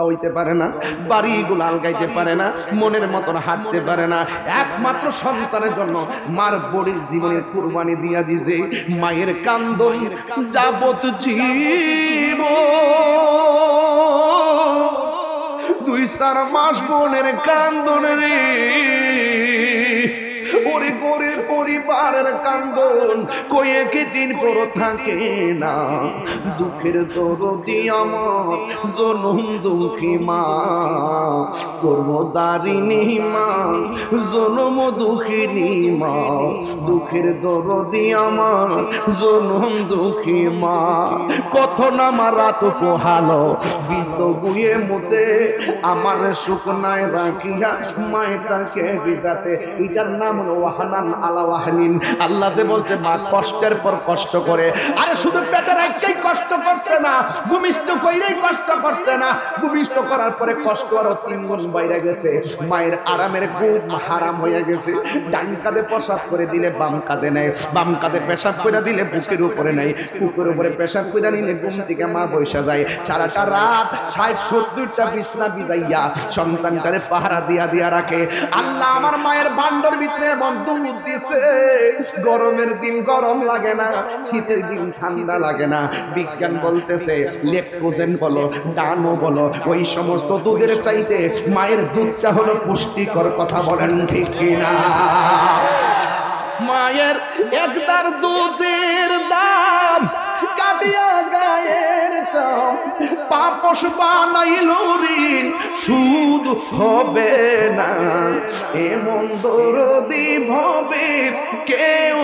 হইতে পারে না, বাড়িগুলো আলগাইতে পারে না, মনের মতন হাঁটতে পারে না, একমাত্র সন্তানের জন্য মার বড়ির জীবনের কুরবানি দিয়া দিছে। মায়ের কান্দন যাবত জীব 2-4 মাস বোনের কান্দন রে, ওরে গরিব পরিবারের কান্দন কয়ে কি দিন পর থাকে না। দুঃখের দরদি আমার জনম দুঃখী মা, কর্মদারিণী মা, জনম দুঃখিনী মা। দুঃখের দরদি আমার জনম দুঃখী মা। কত না মারাত পোহালো বিস্ত গুয়ে মতে, আমার শুকনায় রাখিয়া মায় তাকে বিজাতে। এটার নাম হলো ওয়াহানান আলা ওয়াহানিন। আল্লাহ যে বলছে মা কষ্টের পর কষ্ট করে, আরে শুধু পেটের একটাই কষ্ট করছে না, ভূমিষ্ঠ কইরেই কষ্ট করছে না, ভূমিষ্ঠ করার পরে কষ্ট আরো 3 গুণ বাইরে গেছে। মায়ের আরামের ঘুম হারাম হয়ে গেছে। ডান কাঁধে পেশাব করে দিলে বাম কাঁধে নেয়, বাম কাঁধে পেশাব করে দিলে বুকের উপরে নেয়, বুকের উপরে পেশাব করে নিলে ঘুম থেকে মা বসে যায়। সারাটা রাত 60-70টা বিছনা বিজাইয়া সন্তানটারে পাহারা দিয়া দিয়া রাখে। আল্লাহ আমার মায়ের বান্ডর ভিতরে এমন দুধ দিছে, গরমের দিন গরম লাগে না, শীতের দিন ঠান্ডা লাগে না। বিজ্ঞান বলতেছে ল্যাকটোজেন বলো, ডানো বলো, ওই সমস্ত দুধের চাইতে মায়ের দুধটা হলো পুষ্টিকর। কথা বলেন ঠিক কিনা? মায়ের একদার দুধের দাম কাটিয়া গায়ের চাও, পাপস বানাইল ঋণ সুদ হবে না। এমন দরদি ভবে কেউ